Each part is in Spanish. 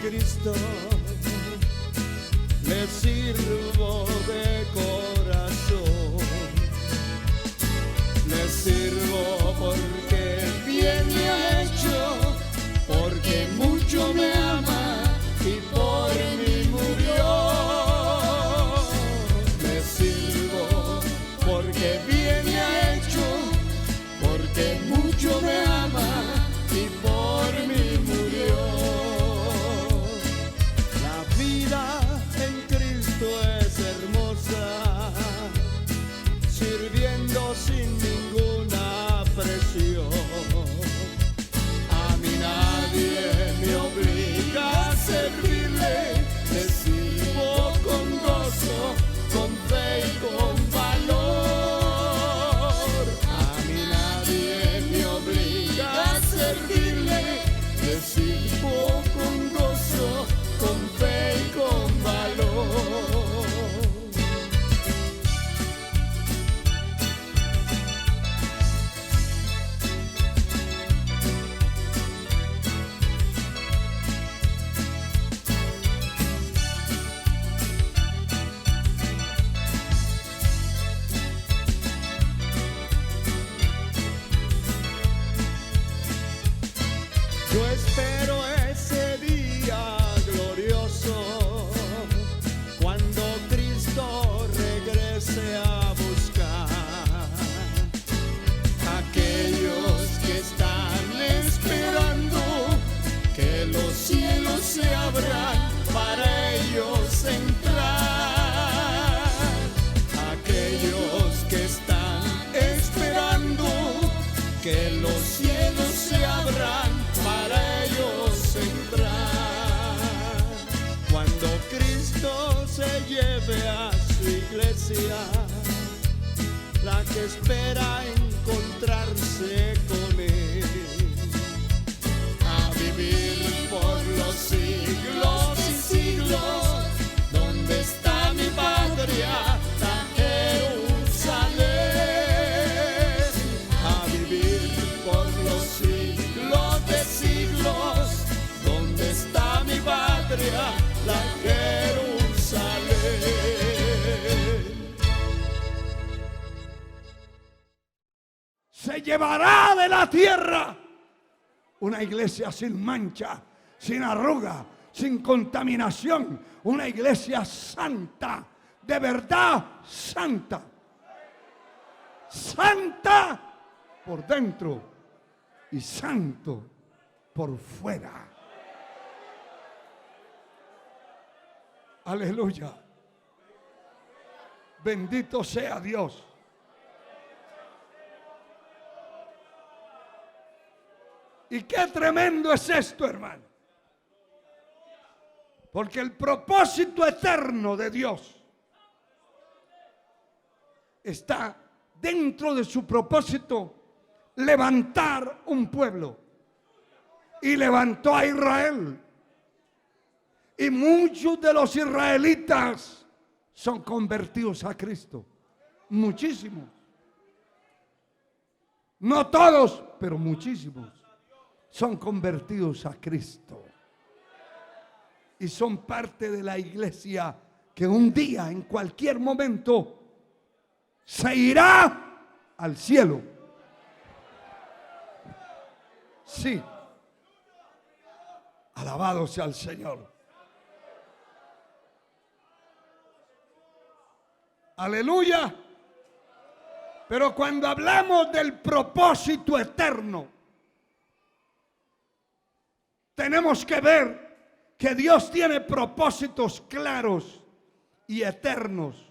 Cristo, le sirvo de corazón, le sirvo porque bien me ha hecho, porque mucho me ama y por mí murió. Le sirvo porque bien me ha hecho, porque mucho me ama y por mí murió. La vida en Cristo es hermosa, sirviendo sin ninguna presión. A mí nadie me obliga a servirle, le sirvo con gozo, con fe y con valor. A mí nadie me obliga a servirle, le sirvo con gozo, con fe y con valor. Yo espero ese día glorioso, cuando Cristo regrese a buscar aquellos que están esperando que los cielos se abran para ellos entrar. Aquellos que están esperando que los cielos se abran para ellos entrar. Cuando Cristo se lleve a su iglesia, la que espera encontrarse con Él, a vivir por los siglos y siglos. ¿Dónde está mi patria? La Jerusalén. A vivir por los siglos de siglos. ¿Dónde está mi patria? La Jerusalén. Se llevará de la tierra una iglesia sin mancha, sin arruga, sin contaminación, una iglesia santa, de verdad santa, santa por dentro y santo por fuera. Aleluya. Bendito sea Dios. Y qué tremendo es esto, hermano. Porque el propósito eterno de Dios está dentro de su propósito, levantar un pueblo. Y levantó a Israel. Y muchos de los israelitas son convertidos a Cristo. Muchísimos. No todos, pero muchísimos son convertidos a Cristo. Y son parte de la iglesia que un día, en cualquier momento, se irá al cielo. Sí. Alabado sea el Señor. Aleluya. Pero cuando hablamos del propósito eterno, tenemos que ver que Dios tiene propósitos claros y eternos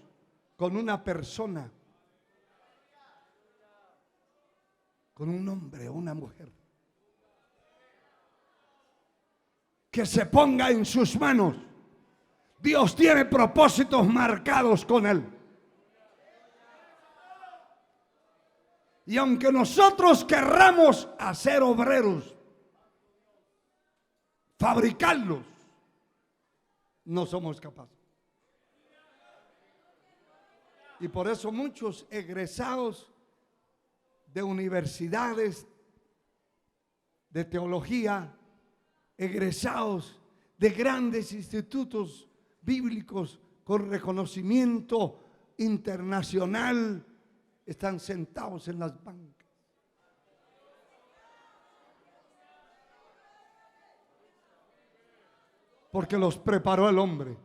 con una persona, con un hombre o una mujer, que se ponga en sus manos. Dios tiene propósitos marcados con él. Y aunque nosotros querramos hacer obreros, fabricarlos, no somos capaces. Y por eso muchos egresados de universidades de teología, egresados de grandes institutos bíblicos con reconocimiento internacional están sentados en las bancas. Porque los preparó el hombre.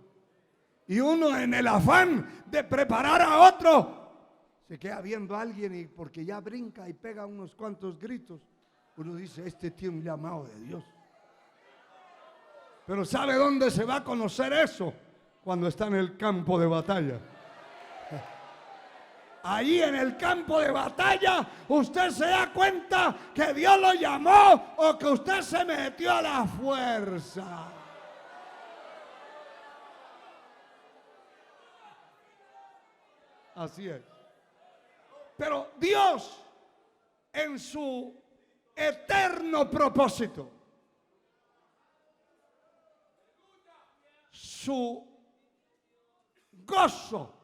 Y uno, en el afán de preparar a otro, se queda viendo a alguien y porque ya brinca y pega unos cuantos gritos, uno dice: este tiene un llamado de Dios. Pero ¿sabe dónde se va a conocer eso? Cuando está en el campo de batalla. Ahí en el campo de batalla usted se da cuenta que Dios lo llamó o que usted se metió a la fuerza. Así es. Pero Dios, en su eterno propósito, su gozo,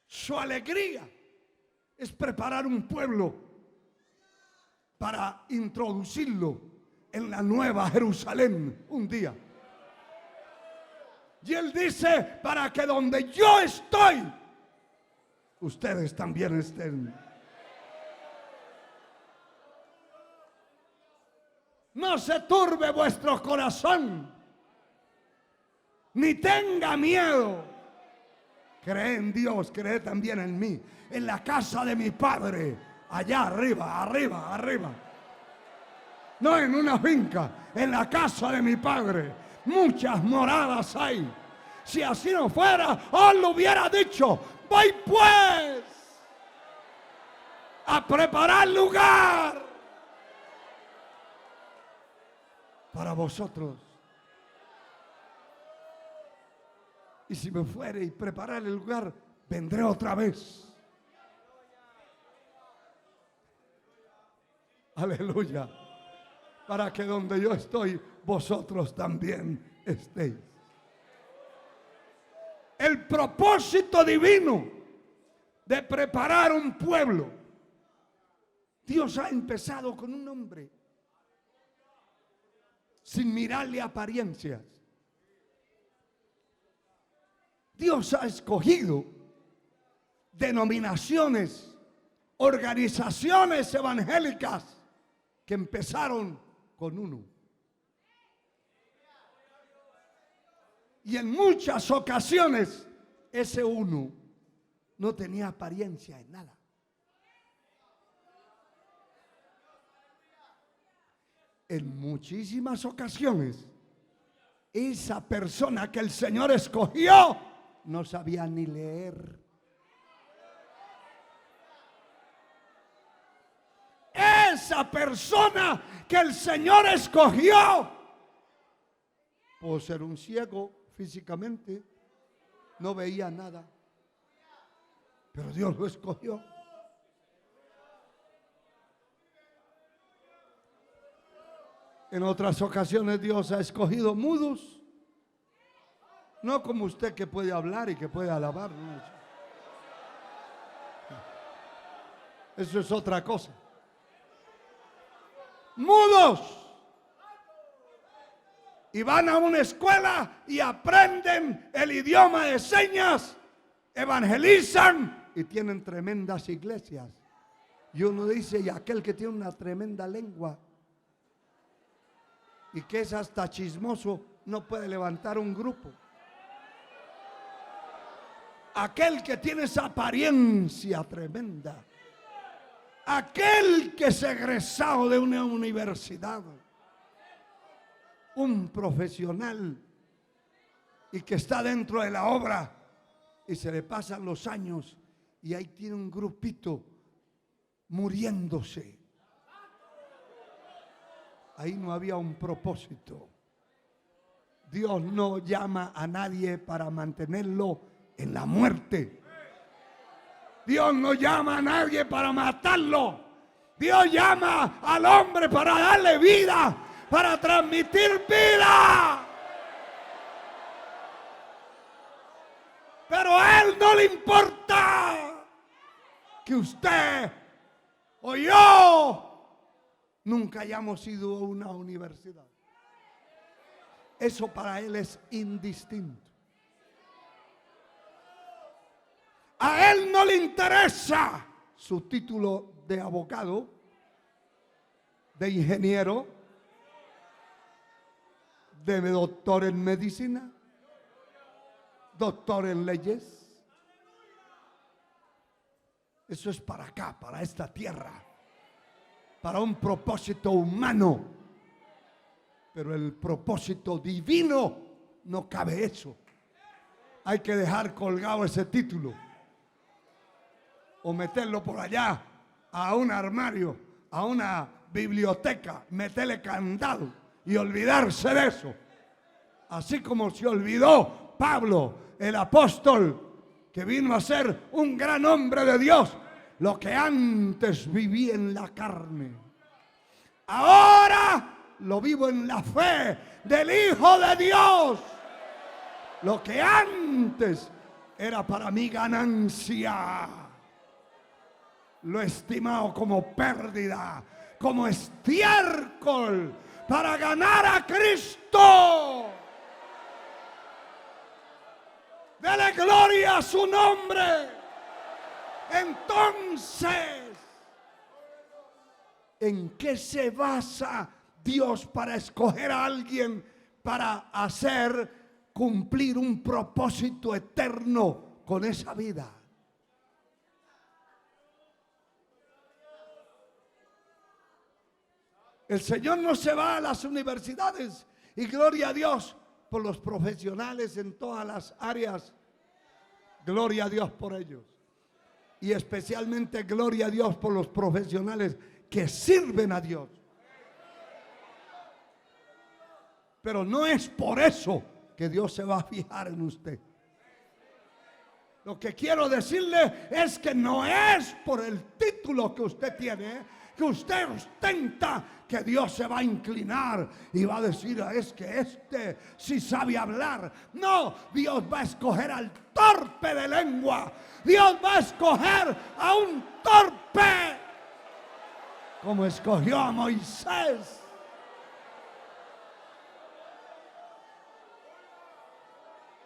su alegría, es preparar un pueblo para introducirlo en la nueva Jerusalén un día. Y Él dice: para que donde yo estoy, ustedes también estén. No se turbe vuestro corazón, ni tenga miedo. Cree en Dios, cree también en mí. En la casa de mi Padre, allá arriba, arriba, arriba. No en una finca, en la casa de mi Padre. Muchas moradas hay. Si así no fuera, os lo hubiera dicho: voy pues a preparar lugar para vosotros. Y si me fuere y preparar el lugar, vendré otra vez. Aleluya. Para que donde yo estoy, vosotros también estéis. El propósito divino de preparar un pueblo. Dios ha empezado con un hombre, sin mirarle apariencias. Dios ha escogido denominaciones, organizaciones evangélicas que empezaron con uno. Y en muchas ocasiones ese uno no tenía apariencia en nada. En muchísimas ocasiones esa persona que el Señor escogió no sabía ni leer. Esa persona que el Señor escogió, por ser un ciego físicamente, no veía nada, pero Dios lo escogió. En otras ocasiones Dios ha escogido mudos, no como usted que puede hablar y que puede alabar, no. Eso es otra cosa. Mudos. Y van a una escuela y aprenden el idioma de señas, evangelizan y tienen tremendas iglesias. Y uno dice: y aquel que tiene una tremenda lengua y que es hasta chismoso, no puede levantar un grupo. Aquel que tiene esa apariencia tremenda, aquel que es egresado de una universidad, un profesional y que está dentro de la obra y se le pasan los años y ahí tiene un grupito muriéndose. Ahí no había un propósito. Dios no llama a nadie para mantenerlo en la muerte. Dios no llama a nadie para matarlo. Dios llama al hombre para darle vida, para transmitir vida. Pero a Él no le importa que usted o yo nunca hayamos ido a una universidad. eso para él es indistinto. A él no le interesa su título de abogado, de ingeniero, de doctor en medicina, doctor en leyes. Eso es para acá, para esta tierra, para un propósito humano. Pero el propósito divino no cabe eso. Hay que dejar colgado ese título o meterlo por allá a un armario, a una biblioteca, meterle candado y olvidarse de eso. Así como se olvidó Pablo, el apóstol, que vino a ser un gran hombre de Dios, lo que antes viví en la carne, ahora lo vivo en la fe del Hijo de Dios. Lo que antes era para mí ganancia, lo he estimado como pérdida, como estiércol, para ganar a Cristo. Dele gloria a su nombre. Entonces, ¿en qué se basa Dios para escoger a alguien para hacer cumplir un propósito eterno con esa vida? El Señor no se va a las universidades, y gloria a Dios por los profesionales en todas las áreas. Gloria a Dios por ellos. Y especialmente gloria a Dios por los profesionales que sirven a Dios. Pero no es por eso que Dios se va a fijar en usted. Lo que quiero decirle es que no es por el título que usted tiene, que usted ostenta, que Dios se va a inclinar y va a decir: es que este sí sabe hablar. No, Dios va a escoger al torpe de lengua. Dios va a escoger a un torpe, como escogió a Moisés.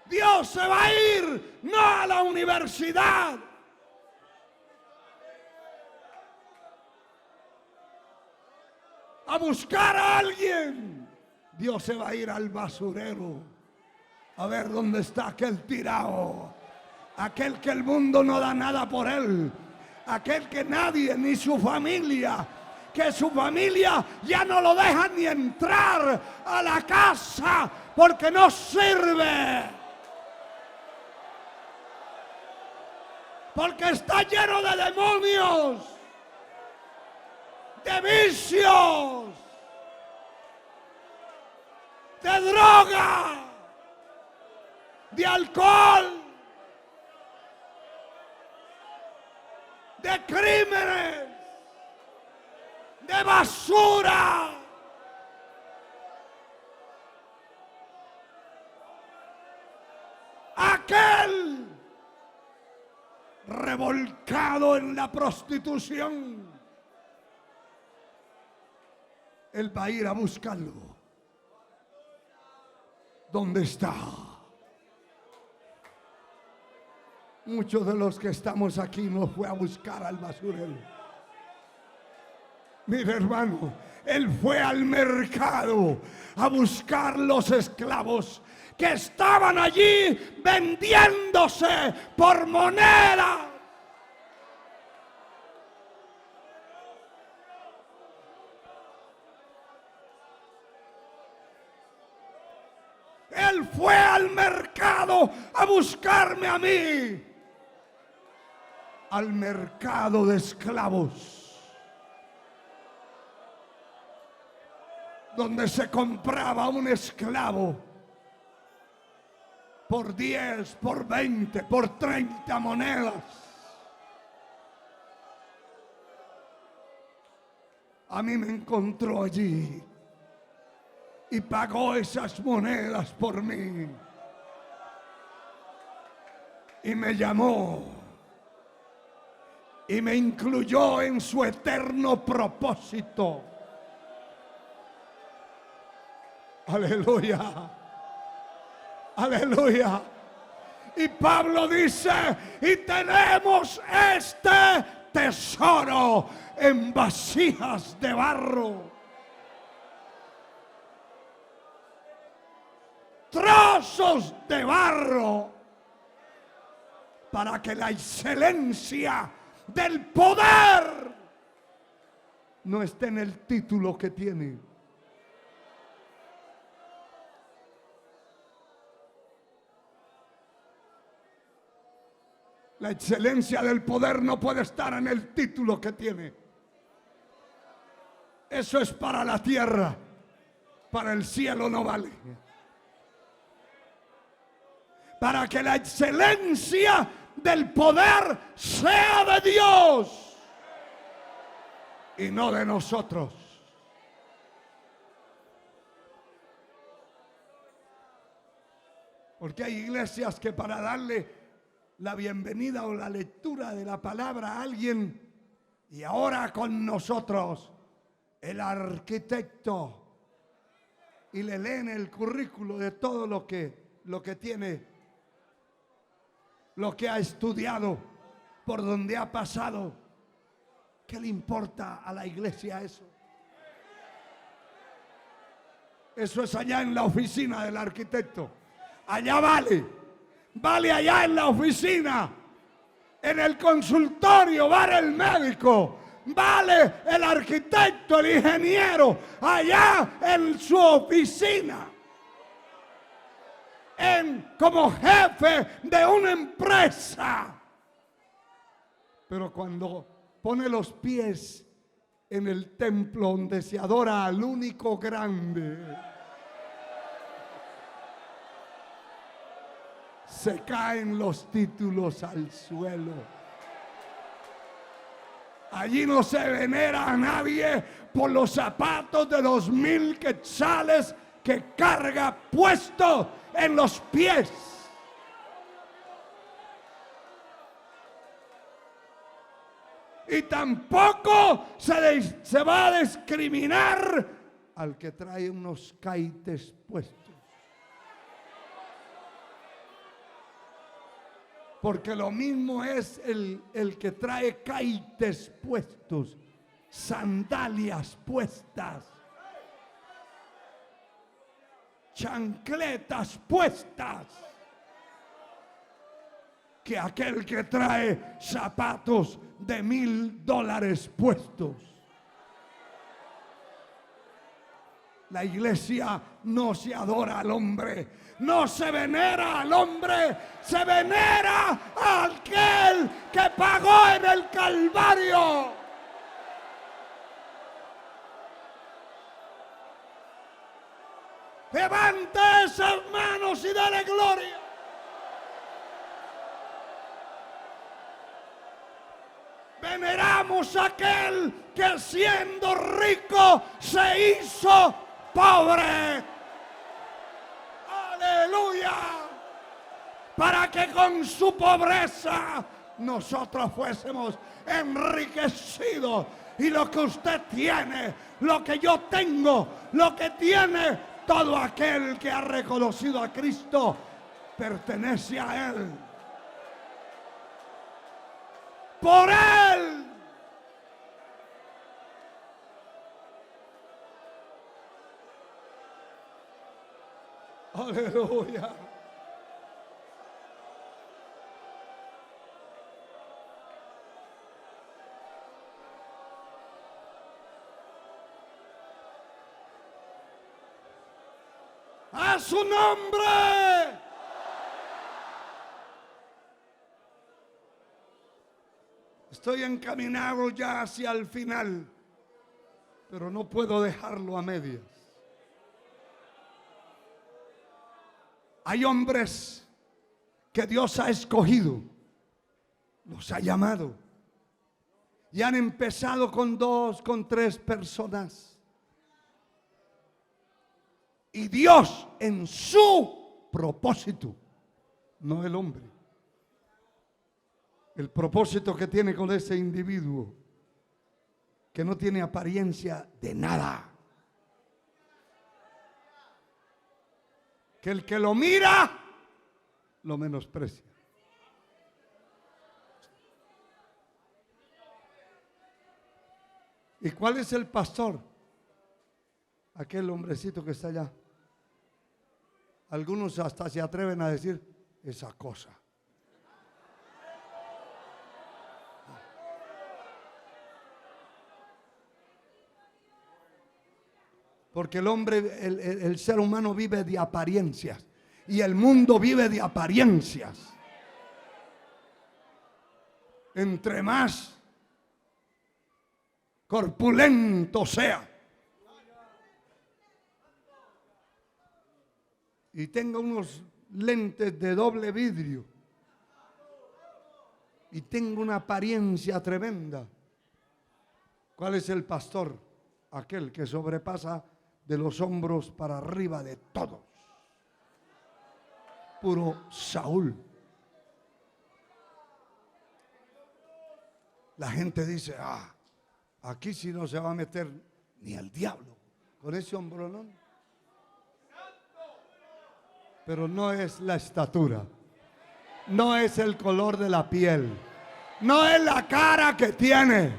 Dios se va a ir no a la universidad, a buscar a alguien. Dios se va a ir al basurero a ver dónde está aquel tirado, aquel que el mundo no da nada por él, aquel que nadie, ni su familia, que su familia ya no lo deja ni entrar a la casa porque no sirve, porque está lleno de demonios, de vicios, de droga, de alcohol, de crímenes, de basura. Aquel revolcado en la prostitución, él va a ir a buscarlo. ¿Dónde está? Muchos de los que estamos aquí nos fue a buscar al basurero. Mire, hermano, él fue al mercado a buscar los esclavos que estaban allí vendiéndose por moneda. Él fue al mercado a buscarme a mí, al mercado de esclavos, donde se compraba un esclavo por 10, por 20, por 30 monedas. A mí me encontró allí y pagó esas monedas por mí. Y me llamó y me incluyó en su eterno propósito. Aleluya. Aleluya. Y Pablo dice, y tenemos este tesoro en vasijas de barro, trozos de barro, para que la excelencia del poder no esté en el título que tiene. La excelencia del poder no puede estar en el título que tiene. Eso es para la tierra, para el cielo no vale. Para que la excelencia del poder sea de Dios y no de nosotros. Porque hay iglesias que para darle la bienvenida o la lectura de la palabra a alguien, y ahora con nosotros el arquitecto, y le leen el currículo de todo lo que tiene, lo que ha estudiado, por donde ha pasado. ¿Qué le importa a la iglesia eso? Eso es allá en la oficina del arquitecto. Allá vale. Vale allá en la oficina, en el consultorio, vale el médico, vale el arquitecto, el ingeniero, allá en su oficina, como jefe de una empresa. Pero cuando pone los pies en el templo donde se adora al único grande, se caen los títulos al suelo. Allí no se venera a nadie por los zapatos de 2,000 quetzales que carga puesto en los pies. Y tampoco se va a discriminar al que trae unos caites puestos. Porque lo mismo es el que trae caites puestos, sandalias puestas, chancletas puestas, que aquel que trae zapatos de $1,000 puestos. La iglesia no se adora al hombre, no se venera al hombre, se venera a aquel que pagó en el Calvario. Levante esas manos y dale gloria. Veneramos a aquel que siendo rico se hizo pobre. Aleluya. Para que con su pobreza nosotros fuésemos enriquecidos. Y lo que usted tiene, lo que yo tengo, lo que tiene todo aquel que ha reconocido a Cristo, pertenece a Él. Por Él. Aleluya. A su nombre. Estoy encaminado ya hacia el final, pero no puedo dejarlo a medias. Hay hombres que Dios ha escogido, los ha llamado, y han empezado con 2, con 3 personas. Y Dios en su propósito, no el hombre. El propósito que tiene con ese individuo que no tiene apariencia de nada. Que el que lo mira lo menosprecia. ¿Y cuál es el pastor? Aquel hombrecito que está allá. Algunos hasta se atreven a decir esa cosa. Porque el hombre, el ser humano vive de apariencias. Y el mundo vive de apariencias. Entre más corpulento sea y tenga unos lentes de doble vidrio y tenga una apariencia tremenda, ¿cuál es el pastor? Aquel que sobrepasa de los hombros para arriba de todos. Puro Saúl. La gente dice, aquí sí no se va a meter ni el diablo con ese hombronón. Pero no es la estatura, no es el color de la piel, no es la cara que tiene.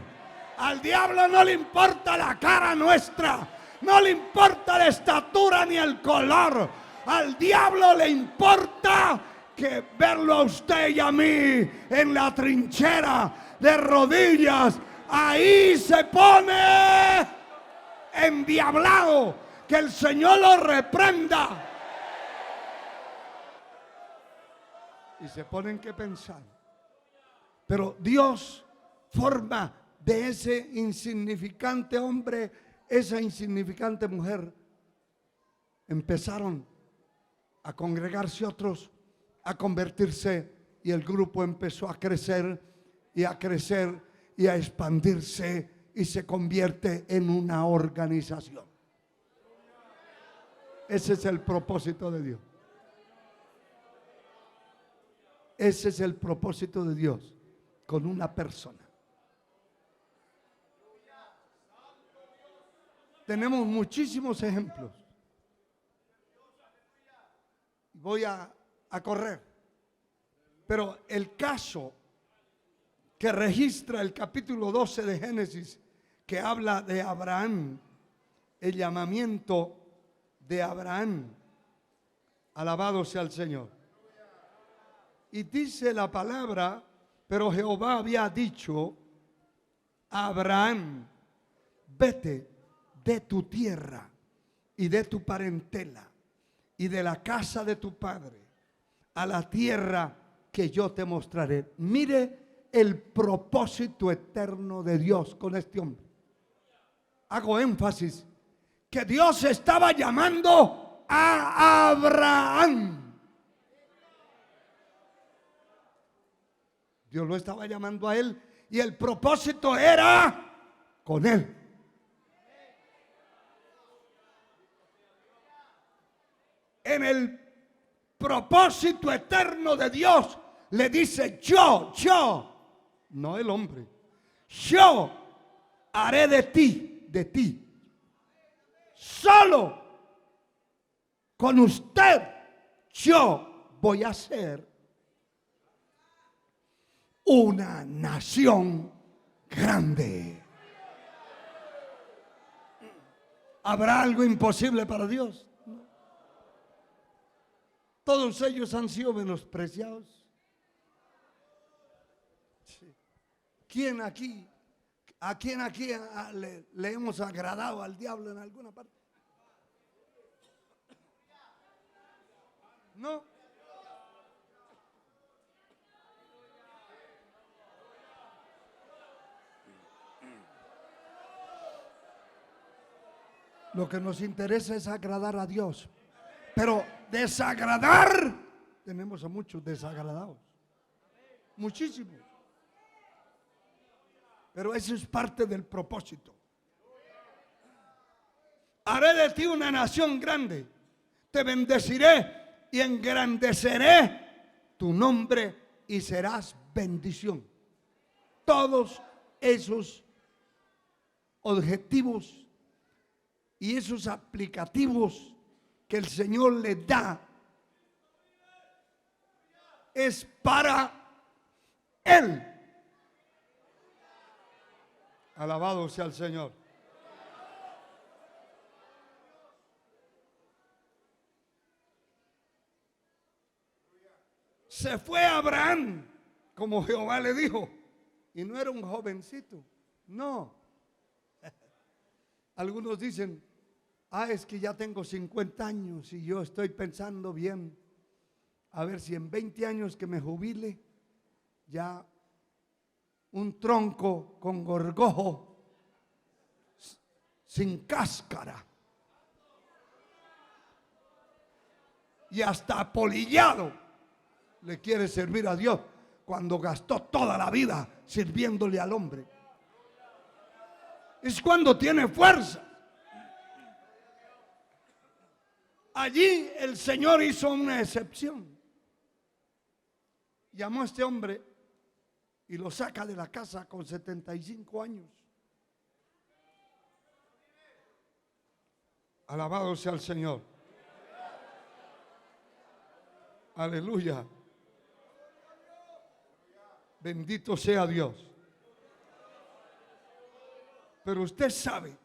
Al diablo no le importa la cara nuestra, no le importa la estatura ni el color. Al diablo le importa que verlo a usted y a mí en la trinchera de rodillas. Ahí se pone endiablado. Que el Señor lo reprenda. Y se ponen que pensar. Pero Dios forma de ese insignificante hombre, esa insignificante mujer. Empezaron a congregarse otros, a convertirse, y el grupo empezó a crecer y a crecer y a expandirse y se convierte en una organización. Ese es el propósito de Dios. Ese es el propósito de Dios con una persona. Tenemos muchísimos ejemplos. Voy a correr. Pero el caso que registra el capítulo 12 de Génesis, que habla de Abraham, el llamamiento de Abraham, alabado sea el Señor. Y dice la palabra, pero Jehová había dicho a Abraham, vete de tu tierra y de tu parentela y de la casa de tu padre a la tierra que yo te mostraré. Mire el propósito eterno de Dios con este hombre. Hago énfasis que Dios estaba llamando a Abraham. Dios lo estaba llamando a él y el propósito era con él. En el propósito eterno de Dios le dice yo, no el hombre, yo haré de ti, solo con usted yo voy a ser una nación grande. ¿Habrá algo imposible para Dios? No. Todos ellos han sido menospreciados. Sí. ¿A quién aquí le hemos agradado al diablo en alguna parte? No. Lo que nos interesa es agradar a Dios. Pero desagradar, tenemos a muchos desagradados. Muchísimos. Pero eso es parte del propósito. Haré de ti una nación grande. Te bendeciré y engrandeceré tu nombre y serás bendición. Todos esos objetivos y esos aplicativos que el Señor le da es para Él. Alabado sea el Señor. Se fue Abraham, como Jehová le dijo, y no era un jovencito, no. Algunos dicen, es que ya tengo 50 años y yo estoy pensando bien, a ver si en 20 años que me jubile, ya un tronco con gorgojo, sin cáscara y hasta apolillado, le quiere servir a Dios cuando gastó toda la vida sirviéndole al hombre. Es cuando tiene fuerza. Allí el Señor hizo una excepción. Llamó a este hombre y lo saca de la casa con 75 años. Alabado sea el Señor. Aleluya. Bendito sea Dios. Pero usted sabe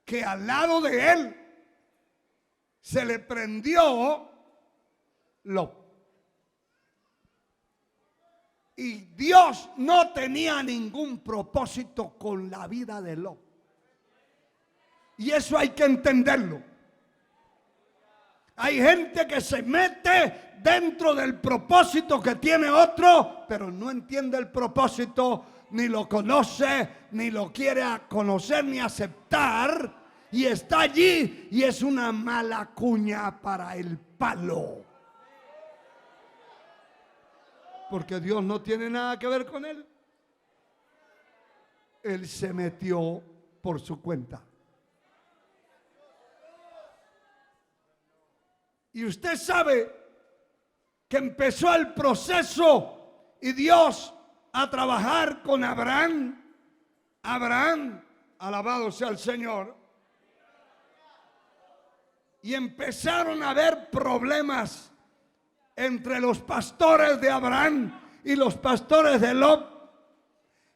que al lado de él se le prendió Lot. Y Dios no tenía ningún propósito con la vida de Lot. Y eso hay que entenderlo. Hay gente que se mete dentro del propósito que tiene otro, pero no entiende el propósito, ni lo conoce, ni lo quiere conocer, ni aceptar, y está allí y es una mala cuña para el palo. Porque Dios no tiene nada que ver con él. Él se metió por su cuenta. Y usted sabe que empezó el proceso y Dios a trabajar con Abraham. Abraham, alabado sea el Señor. Y empezaron a haber problemas entre los pastores de Abraham y los pastores de Lot.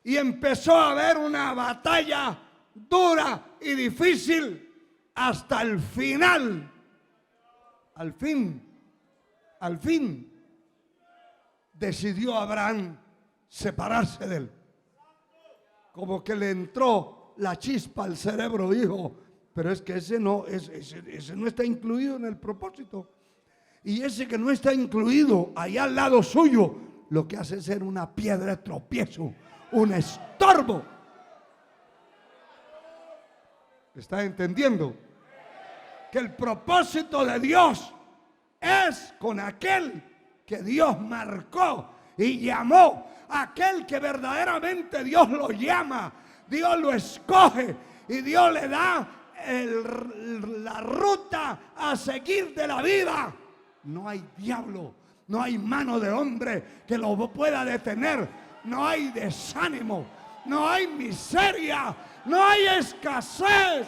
Y empezó a haber una batalla dura y difícil hasta el final. Al fin, decidió Abraham separarse de él. Como que le entró la chispa al cerebro, dijo, pero es que ese no está incluido en el propósito. Y ese que no está incluido allá al lado suyo, lo que hace es ser una piedra de tropiezo, un estorbo. ¿Está entendiendo? Que el propósito de Dios es con aquel que Dios marcó y llamó, aquel que verdaderamente Dios lo llama, Dios lo escoge y Dios le da la ruta a seguir de la vida. No hay diablo, no hay mano de hombre que lo pueda detener, no hay desánimo, no hay miseria, no hay escasez.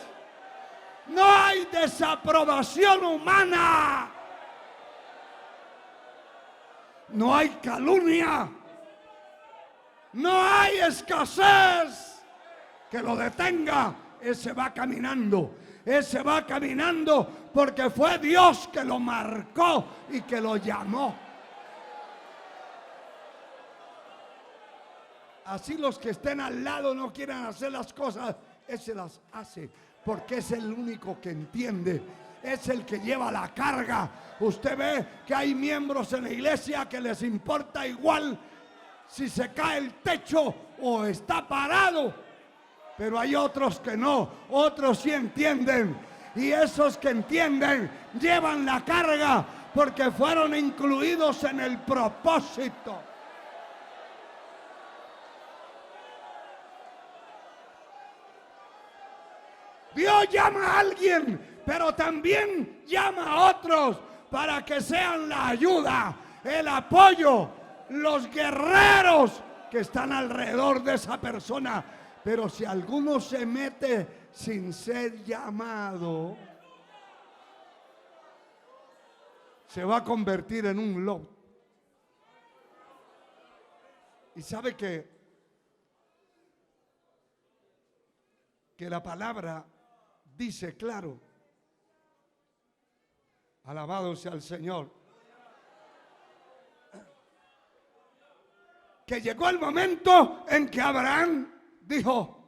No hay desaprobación humana. No hay calumnia. No hay escasez que lo detenga. Ese va caminando. Ese va caminando porque fue Dios que lo marcó y que lo llamó. Así los que estén al lado no quieran hacer las cosas, ese las hace. Porque es el único que entiende, es el que lleva la carga. Usted ve que hay miembros en la iglesia que les importa igual si se cae el techo o está parado. Pero hay otros que no, otros sí entienden. Y esos que entienden llevan la carga porque fueron incluidos en el propósito. Dios llama a alguien, pero también llama a otros para que sean la ayuda, el apoyo, los guerreros que están alrededor de esa persona. Pero si alguno se mete sin ser llamado, se va a convertir en un Lot. Y sabe que la palabra dice claro, alabado sea el Señor, que llegó el momento en que Abraham dijo: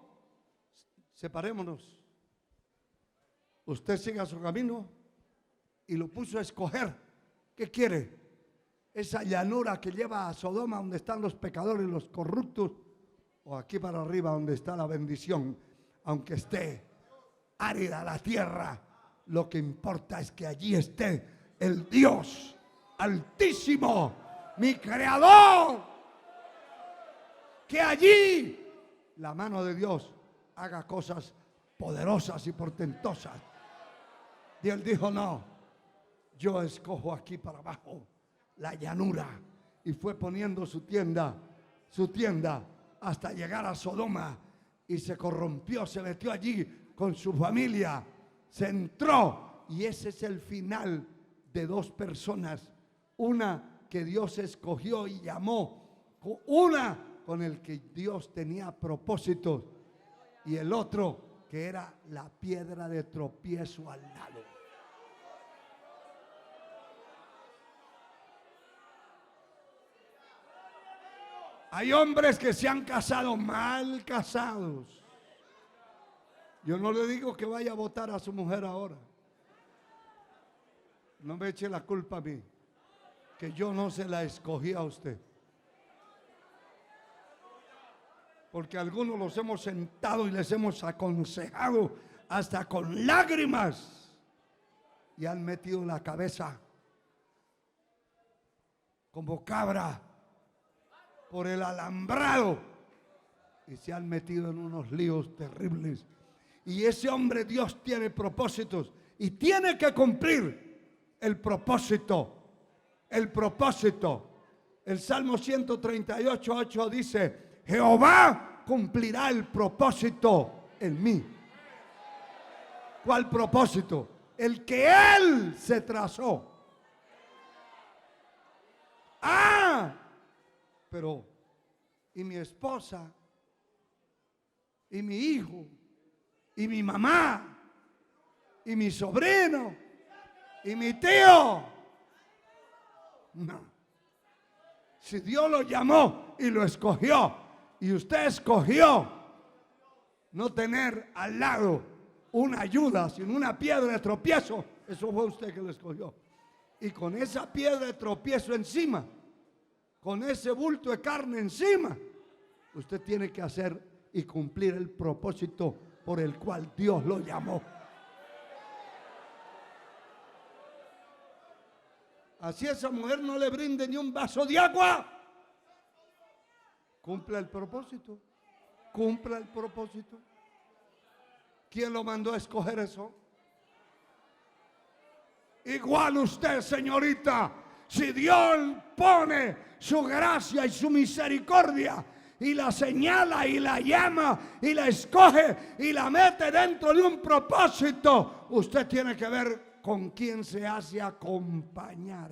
separémonos, usted siga su camino, y lo puso a escoger. ¿Qué quiere? Esa llanura que lleva a Sodoma, donde están los pecadores, los corruptos, o aquí para arriba donde está la bendición. Aunque esté árida la tierra, lo que importa es que allí esté el Dios Altísimo, mi Creador. Que allí la mano de Dios haga cosas poderosas y portentosas. Y él dijo: no, yo escojo aquí para abajo la llanura. Y fue poniendo su tienda hasta llegar a Sodoma. Y se corrompió, se metió allí con su familia, se entró. Y ese es el final de dos personas. Una que Dios escogió y llamó, una con el que Dios tenía propósitos, y el otro que era la piedra de tropiezo al lado. Hay hombres que se han casado mal casados. Yo no le digo que vaya a votar a su mujer ahora. No me eche la culpa a mí, que yo no se la escogí a usted. Porque algunos los hemos sentado y les hemos aconsejado hasta con lágrimas, y han metido la cabeza como cabra por el alambrado y se han metido en unos líos terribles. Y ese hombre, Dios tiene propósitos y tiene que cumplir el propósito. El propósito. El Salmo 138:8 dice: Jehová cumplirá el propósito en mí. ¿Cuál propósito? El que Él se trazó. Pero, ¿y mi esposa? ¿Y mi hijo? ¿Y mi mamá? ¿Y mi sobrino? ¿Y mi tío? No. Si Dios lo llamó y lo escogió, y usted escogió no tener al lado una ayuda, sino una piedra de tropiezo, eso fue usted que lo escogió. Y con esa piedra de tropiezo encima, con ese bulto de carne encima, usted tiene que hacer y cumplir el propósito por el cual Dios lo llamó. Así esa mujer no le brinde ni un vaso de agua. Cumpla el propósito. Cumpla el propósito. ¿Quién lo mandó a escoger eso? Igual usted, señorita. Si Dios pone su gracia y su misericordia y la señala y la llama y la escoge y la mete dentro de un propósito, usted tiene que ver con quién se hace acompañar.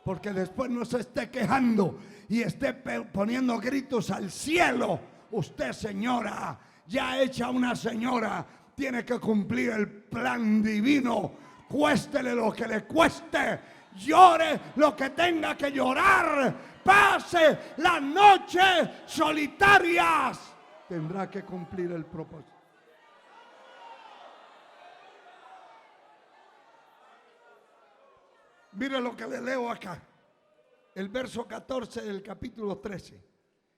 Porque después no se esté quejando y esté poniendo gritos al cielo. Usted, señora, ya hecha una señora, tiene que cumplir el plan divino. Cuéstele lo que le cueste, llore lo que tenga que llorar, pase las noches solitarias, tendrá que cumplir el propósito. Mire lo que le leo acá, el verso 14 del capítulo 13.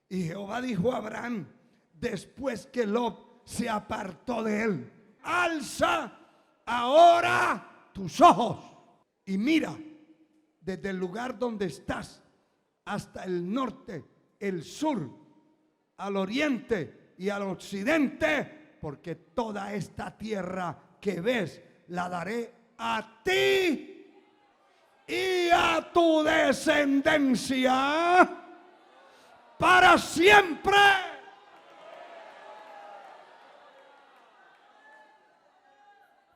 Y Jehová dijo a Abraham, después que Lot se apartó de él: alza ahora tus ojos y mira desde el lugar donde estás hasta el norte, el sur, al oriente y al occidente, porque toda esta tierra que ves la daré a ti y a tu descendencia para siempre.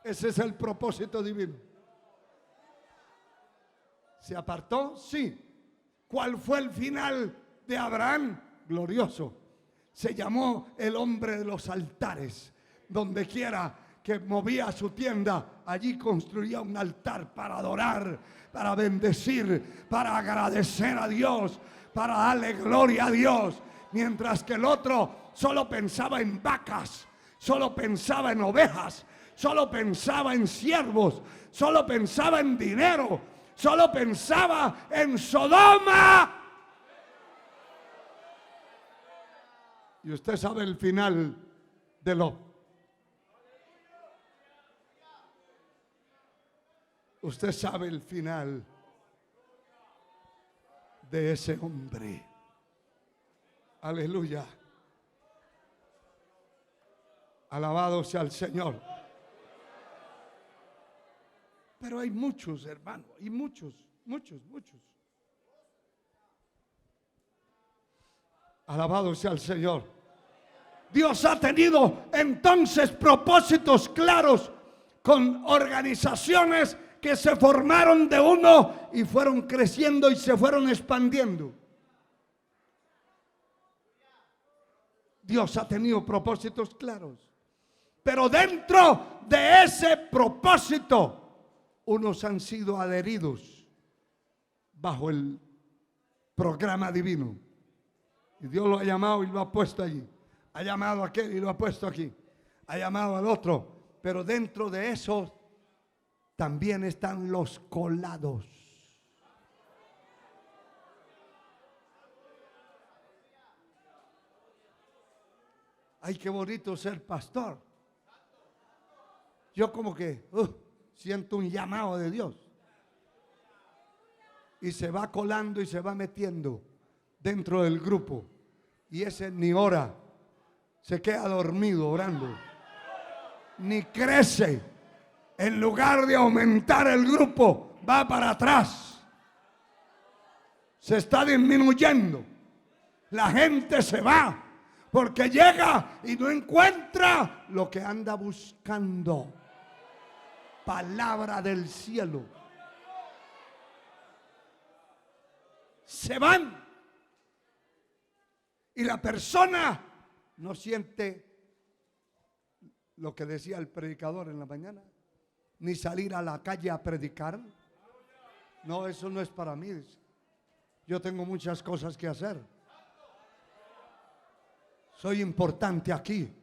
Ese es el propósito divino. ¿Se apartó? Sí. ¿Cuál fue el final de Abraham? Glorioso. Se llamó el hombre de los altares. Donde quiera que movía su tienda, allí construía un altar para adorar, para bendecir, para agradecer a Dios, para darle gloria a Dios. Mientras que el otro solo pensaba en vacas, solo pensaba en ovejas, solo pensaba en siervos, solo pensaba en dinero, solo pensaba en Sodoma. Y usted sabe el final de Lot. Usted sabe el final de ese hombre. Aleluya. Alabado sea el Señor. Pero hay muchos, hermanos, y muchos. Alabado sea el Señor. Dios ha tenido entonces propósitos claros con organizaciones que se formaron de uno y fueron creciendo y se fueron expandiendo. Dios ha tenido propósitos claros. Pero dentro de ese propósito, unos han sido adheridos bajo el programa divino. Y Dios lo ha llamado y lo ha puesto allí. Ha llamado a aquel y lo ha puesto aquí. Ha llamado al otro. Pero dentro de eso también están los colados. Ay, qué bonito ser pastor. Yo como que siento un llamado de Dios. Y se va colando y se va metiendo dentro del grupo. Y ese ni ora, se queda dormido orando. Ni crece. En lugar de aumentar el grupo, va para atrás. Se está disminuyendo. La gente se va. Porque llega y no encuentra lo que anda buscando. Palabra del cielo. Se van. Y la persona no siente lo que decía el predicador en la mañana. Ni salir a la calle a predicar. No, eso no es para mí. Yo tengo muchas cosas que hacer. Soy importante aquí.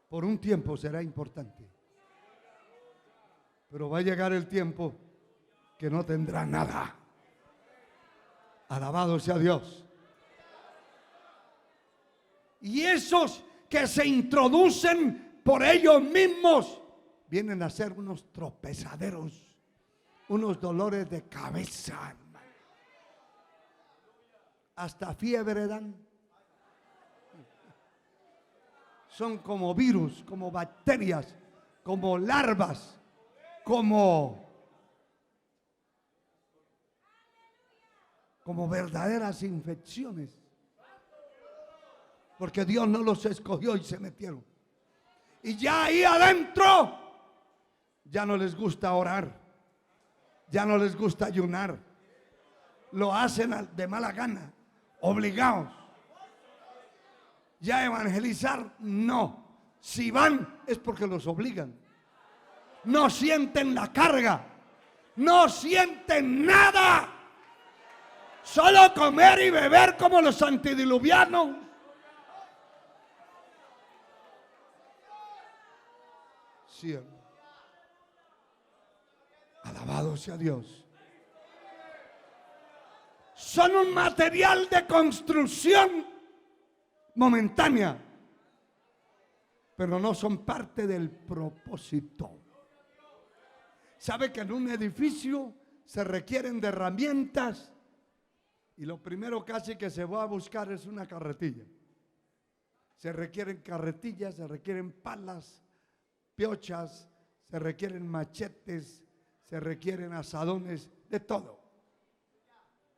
Por un tiempo será importante. Pero va a llegar el tiempo que no tendrá nada. Alabado sea Dios. Y esos que se introducen por ellos mismos vienen a ser unos tropezaderos, unos dolores de cabeza, hermano. Hasta fiebre dan. Son como virus, como bacterias, como larvas, como verdaderas infecciones. Porque Dios no los escogió y se metieron. Y ya ahí adentro, ya no les gusta orar, ya no les gusta ayunar. Lo hacen de mala gana, obligados. Ya evangelizar, no. Si van es porque los obligan. No sienten la carga, no sienten nada. Solo comer y beber como los antidiluvianos. Sí, alabado sea Dios. Son un material de construcción momentánea, pero no son parte del propósito. ¿Sabe que en un edificio se requieren de herramientas? Y lo primero casi que se va a buscar es una carretilla. Se requieren carretillas, se requieren palas, piochas, se requieren machetes, se requieren asadones, de todo.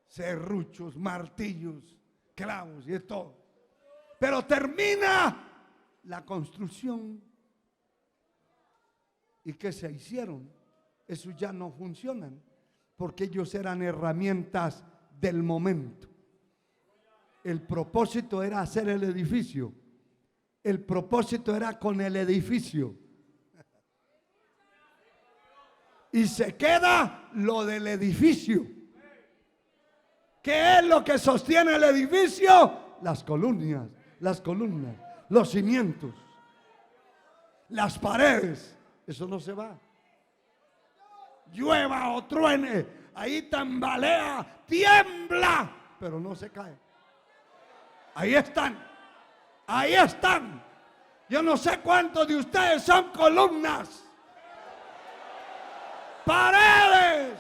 Serruchos, martillos, clavos y de todo. Pero termina la construcción. ¿Y qué se hicieron? esos ya no funcionan, porque ellos eran herramientas del momento. El propósito era hacer el edificio. El propósito era con el edificio. Y se queda lo del edificio. ¿Qué es lo que sostiene el edificio? Las columnas, los cimientos, las paredes. Eso no se va. Llueva o truene, ahí tambalea, tiembla, pero no se cae. Ahí están, ahí están. Yo no sé cuántos de ustedes son columnas, paredes,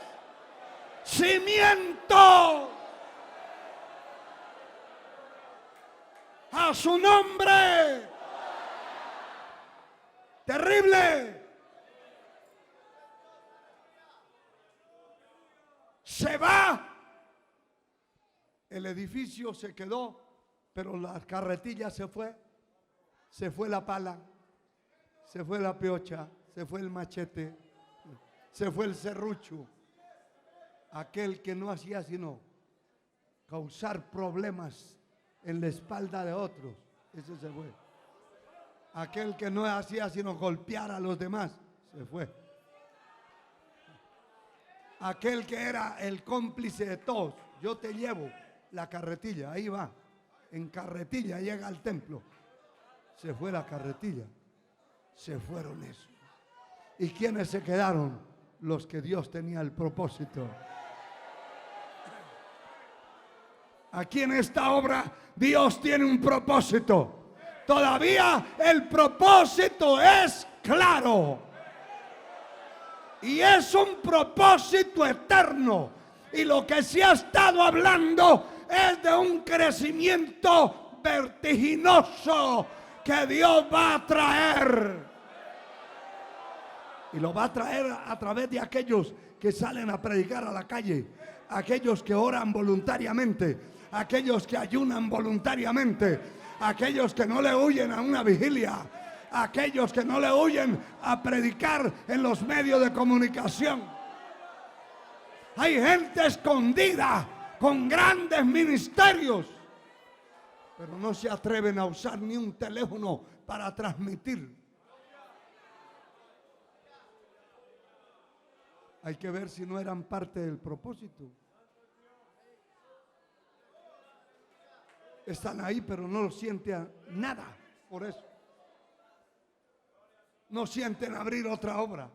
cimientos. A su nombre. Terrible. Se va. El edificio se quedó, pero la carretilla se fue. Se fue la pala, se fue la piocha, se fue el machete, se fue el serrucho. Aquel que no hacía sino causar problemas en la espalda de otros, ese se fue. Aquel que no hacía sino golpear a los demás, se fue. Aquel que era el cómplice de todos, yo te llevo la carretilla, ahí va, en carretilla llega al templo. Se fue la carretilla, se fueron esos. ¿Y quiénes se quedaron? Los que Dios tenía el propósito. Aquí en esta obra Dios tiene un propósito. Todavía el propósito es claro. Y es un propósito eterno. Y lo que se ha estado hablando es de un crecimiento vertiginoso que Dios va a traer. Y lo va a traer a través de aquellos que salen a predicar a la calle, aquellos que oran voluntariamente, aquellos que ayunan voluntariamente, aquellos que no le huyen a una vigilia, aquellos que no le huyen a predicar en los medios de comunicación. Hay gente escondida con grandes ministerios, pero no se atreven a usar ni un teléfono para transmitir. Hay que ver si no eran parte del propósito. Están ahí, pero no lo sienten nada por eso. No sienten abrir otra obra.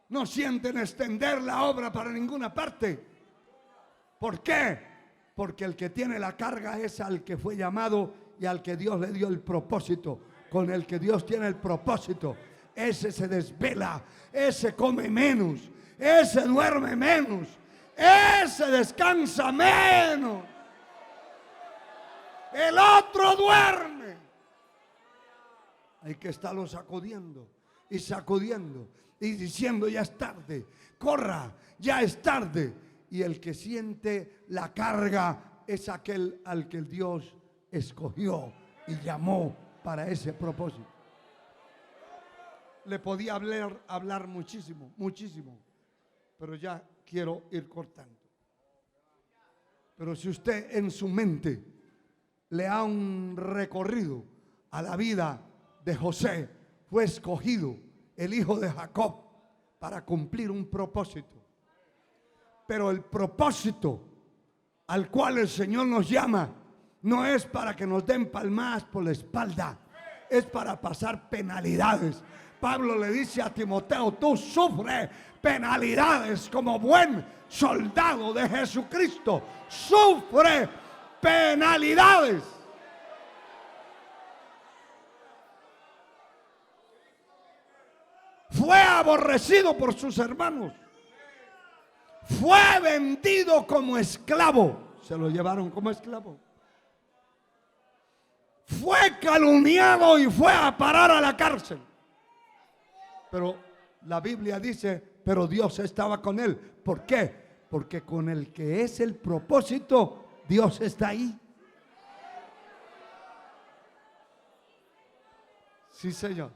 No sienten extender la obra para ninguna parte. ¿Por qué? Porque el que tiene la carga es al que fue llamado y al que Dios le dio el propósito. Con el que Dios tiene el propósito, ese se desvela, ese come menos, ese duerme menos, ese descansa menos. El otro duerme. Hay que estarlo sacudiendo y sacudiendo y diciendo: ya es tarde, corra, ya es tarde. Y el que siente la carga es aquel al que Dios escogió y llamó para ese propósito. Le podía hablar muchísimo, pero ya quiero ir cortando. Pero si usted en su mente le da un recorrido a la vida de José, fue escogido el hijo de Jacob para cumplir un propósito. Pero el propósito al cual el Señor nos llama no es para que nos den palmadas por la espalda, es para pasar penalidades. Pablo le dice a Timoteo: tú sufre penalidades como buen soldado de Jesucristo. Sufre penalidades. Fue aborrecido por sus hermanos. Fue vendido como esclavo. Se lo llevaron como esclavo. Fue calumniado y fue a parar a la cárcel. Pero la Biblia dice: pero Dios estaba con él. ¿Por qué? Porque con el que es el propósito, Dios está ahí. Sí, Señor.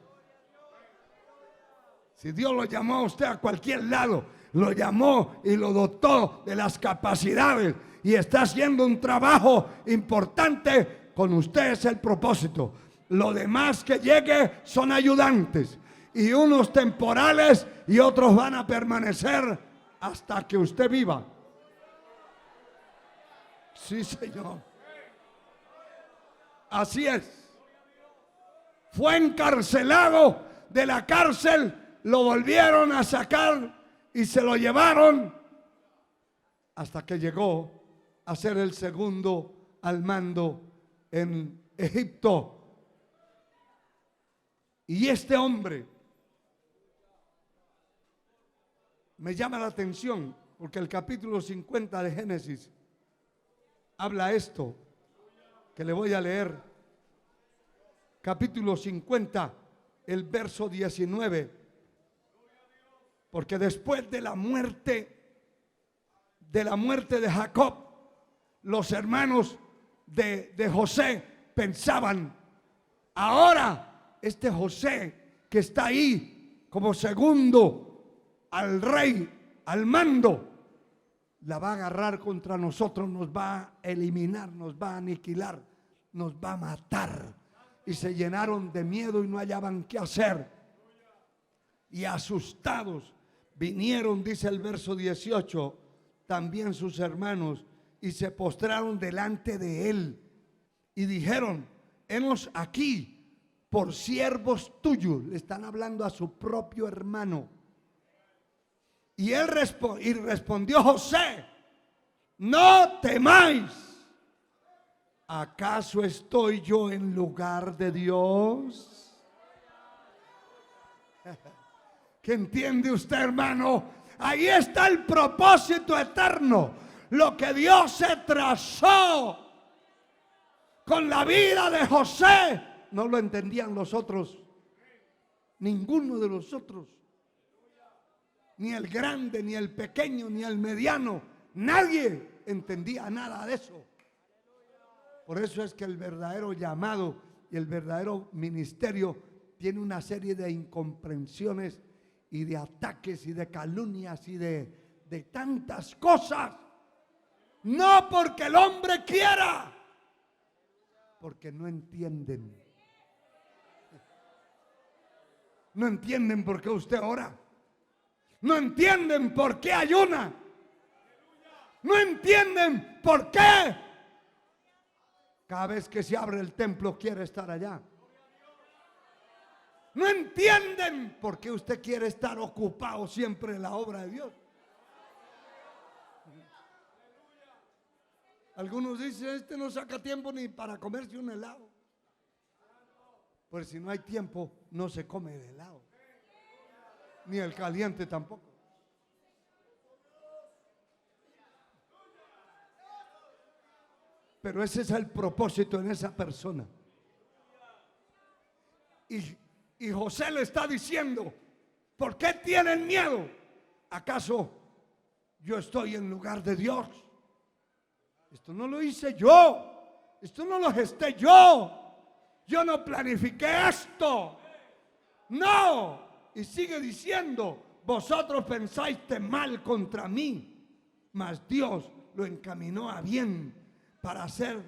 Si Dios lo llamó a usted a cualquier lado, lo llamó y lo dotó de las capacidades y está haciendo un trabajo importante, con usted es el propósito. Lo demás que llegue son ayudantes, y unos temporales y otros van a permanecer hasta que usted viva. Sí, Señor. Así es. Fue encarcelado de la cárcel, lo volvieron a sacar y se lo llevaron hasta que llegó a ser el segundo al mando en Egipto. Y este hombre me llama la atención porque el capítulo 50 de Génesis habla esto que le voy a leer. Capítulo 50, el verso 19. Porque después de la muerte de Jacob, los hermanos de José pensaban: ahora este José que está ahí como segundo al rey, al mando, la va a agarrar contra nosotros, nos va a eliminar, nos va a aniquilar, nos va a matar. Y se llenaron de miedo y no hallaban qué hacer. Y asustados vinieron, dice el verso 18, también sus hermanos, y se postraron delante de él y dijeron: henos aquí por siervos tuyos. Le están hablando a su propio hermano. Y él respondió José: no temáis. ¿Acaso estoy yo en lugar de Dios? ¿Qué entiende usted, hermano? Ahí está el propósito eterno. Lo que Dios se trazó con la vida de José, no lo entendían los otros. Ninguno de los otros. Ni el grande, ni el pequeño, ni el mediano. Nadie entendía nada de eso. Por eso es que el verdadero llamado y el verdadero ministerio tiene una serie de incomprensiones y de ataques y de calumnias y de tantas cosas. No porque el hombre quiera, porque no entienden. No entienden por qué usted ora. No entienden por qué ayuna. No entienden por qué cada vez que se abre el templo quiere estar allá. No entienden por qué usted quiere estar ocupado siempre en la obra de Dios. Algunos dicen: este no saca tiempo ni para comerse un helado. Pues si no hay tiempo, no se come el helado. Ni el caliente tampoco. Pero ese es el propósito en esa persona. Y José le está diciendo: ¿por qué tienen miedo? ¿Acaso yo estoy en lugar de Dios? Esto no lo hice yo. Esto no lo gesté yo. Yo no planifiqué esto. No. Y sigue diciendo: vosotros pensáis mal contra mí, mas Dios lo encaminó a bien para hacer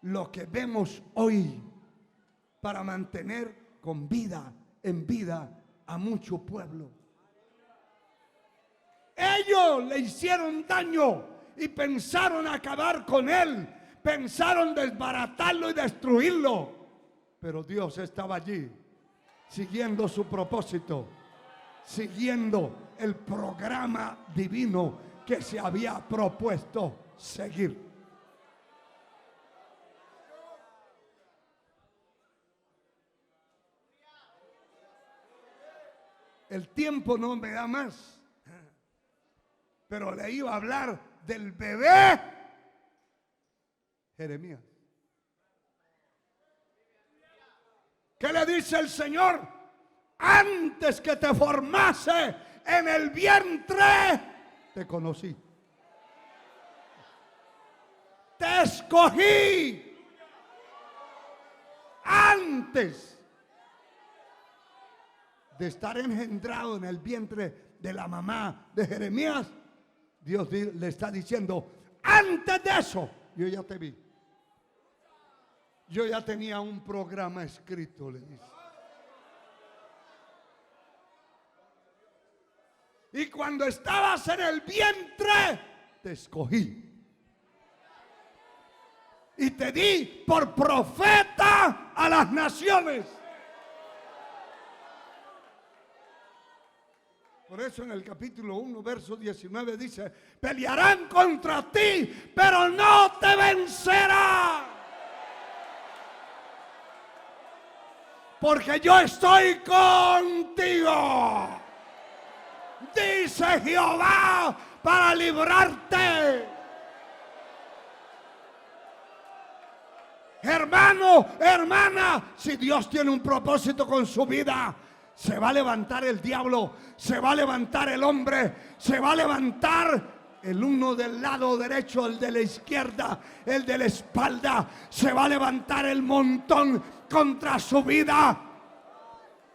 lo que vemos hoy, para mantener con vida, en vida a mucho pueblo. Ellos le hicieron daño y pensaron acabar con él, pensaron desbaratarlo y destruirlo, pero Dios estaba allí, siguiendo su propósito, siguiendo el programa divino que se había propuesto seguir. El tiempo no me da más, pero le iba a hablar del bebé Jeremías. ¿Qué le dice el Señor? Antes que te formase en el vientre, te conocí. Te escogí antes de estar engendrado en el vientre de la mamá de Jeremías, Dios le está diciendo, antes de eso, yo ya te vi. Yo ya tenía un programa escrito, le dice. Y cuando estabas en el vientre, te escogí. Y te di por profeta a las naciones. Por eso en el capítulo 1, verso 19 dice, pelearán contra ti, pero no te vencerán. Porque yo estoy contigo, dice Jehová, para librarte. Hermano, hermana, si Dios tiene un propósito con su vida, se va a levantar el diablo, se va a levantar el hombre, se va a levantar el uno del lado derecho, el de la izquierda, el de la espalda, se va a levantar el montón contra su vida,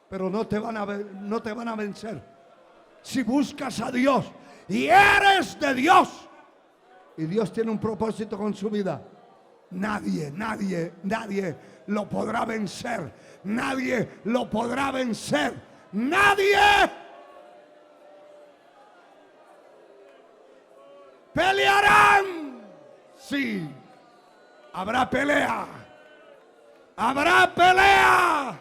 pero no te van a vencer. Si buscas a Dios y eres de Dios, y Dios tiene un propósito con su vida, nadie lo podrá vencer. Nadie lo podrá vencer. Nadie. Pelearán. Sí. Habrá pelea. Habrá pelea.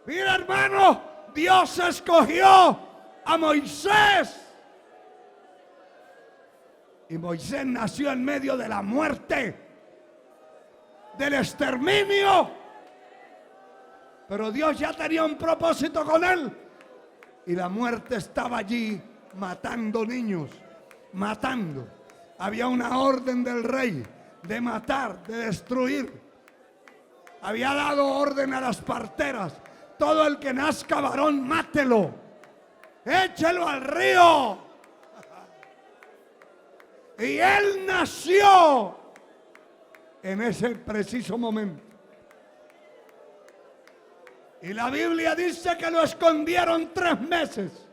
Mira, hermano, Dios escogió a Moisés. Y Moisés nació en medio de la muerte, del exterminio. Pero Dios ya tenía un propósito con él. Y la muerte estaba allí matando niños, matando. Había una orden del rey de matar, de destruir. Había dado orden a las parteras. Todo el que nazca varón, mátelo. Échelo al río. Y él nació en ese preciso momento. Y la Biblia dice que lo escondieron 3 meses.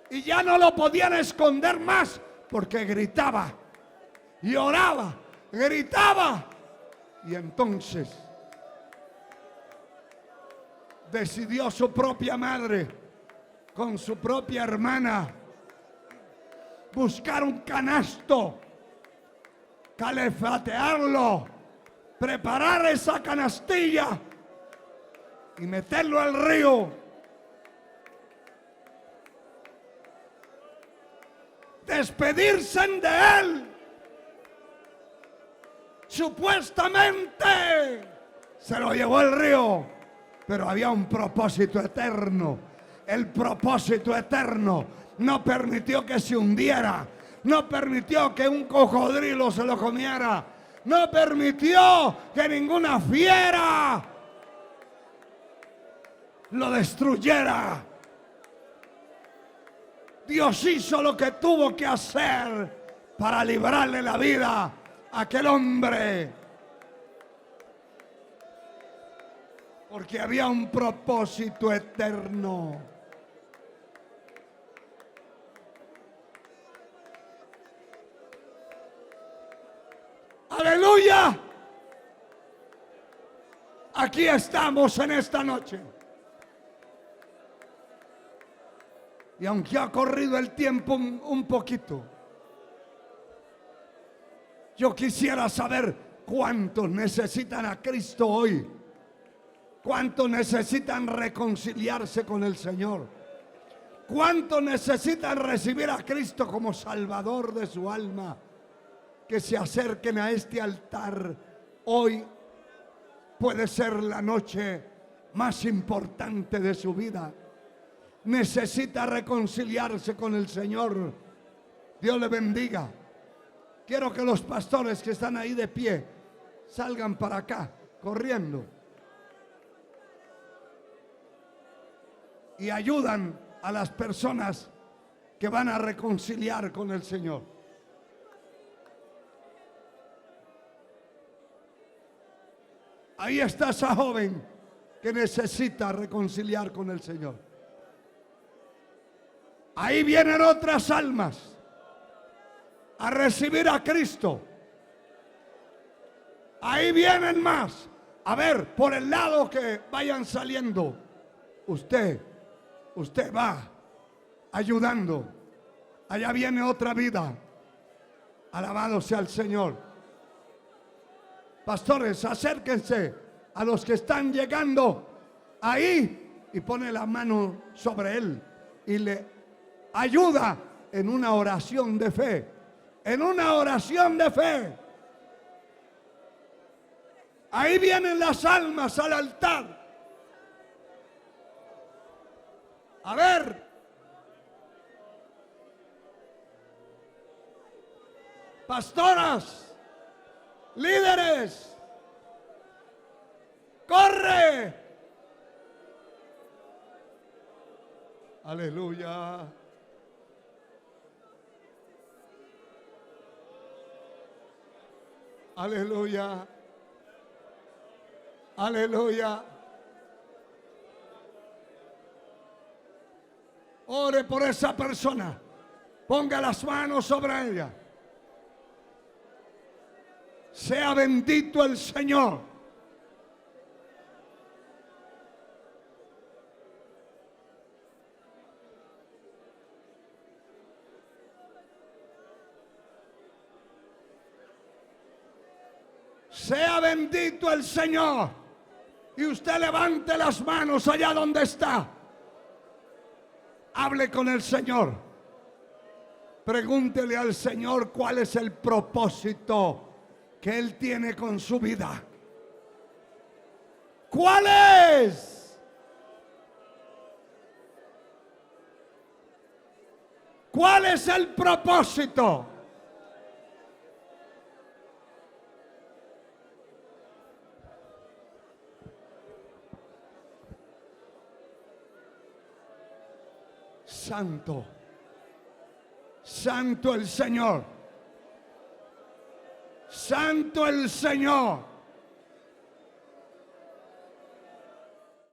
Y ya no lo podían esconder más porque gritaba, lloraba, gritaba. Y entonces decidió su propia madre con su propia hermana buscar un canasto, calefatearlo, preparar esa canastilla y meterlo al río. Despedirse de él. Supuestamente se lo llevó el río. Pero había un propósito eterno. El propósito eterno no permitió que se hundiera. No permitió que un cocodrilo se lo comiera. No permitió que ninguna fiera lo destruyera. Dios hizo lo que tuvo que hacer para librarle la vida a aquel hombre. Porque había un propósito eterno. ¡Aleluya! Aquí estamos en esta noche. Y aunque ha corrido el tiempo un poquito, yo quisiera saber cuántos necesitan a Cristo hoy. ¿Cuántos necesitan reconciliarse con el Señor? ¿Cuántos necesitan recibir a Cristo como Salvador de su alma? Que se acerquen a este altar. Hoy puede ser la noche más importante de su vida. Necesita reconciliarse con el Señor. Dios le bendiga. Quiero que los pastores que están ahí de pie salgan para acá, corriendo. y ayudan a las personas que van a reconciliar con el Señor. Ahí está esa joven que necesita reconciliar con el Señor. Ahí vienen otras almas a recibir a Cristo. Ahí vienen más. A ver, por el lado que vayan saliendo, usted va ayudando. Allá viene otra vida. Alabado sea el Señor. Pastores, acérquense a los que están llegando ahí y pone la mano sobre él y le ayuda en una oración de fe. En una oración de fe. Ahí vienen las almas al altar. A ver. Pastoras. Líderes. Corre. Aleluya. Aleluya. Aleluya. Ore por esa persona. Ponga las manos sobre ella. Sea bendito el Señor. Sea bendito el Señor. Y usted levante las manos allá donde está. Hable con el Señor. Pregúntele al Señor cuál es el propósito que Él tiene con su vida. ¿Cuál es? ¿Cuál es el propósito? Santo, santo el Señor, santo el Señor.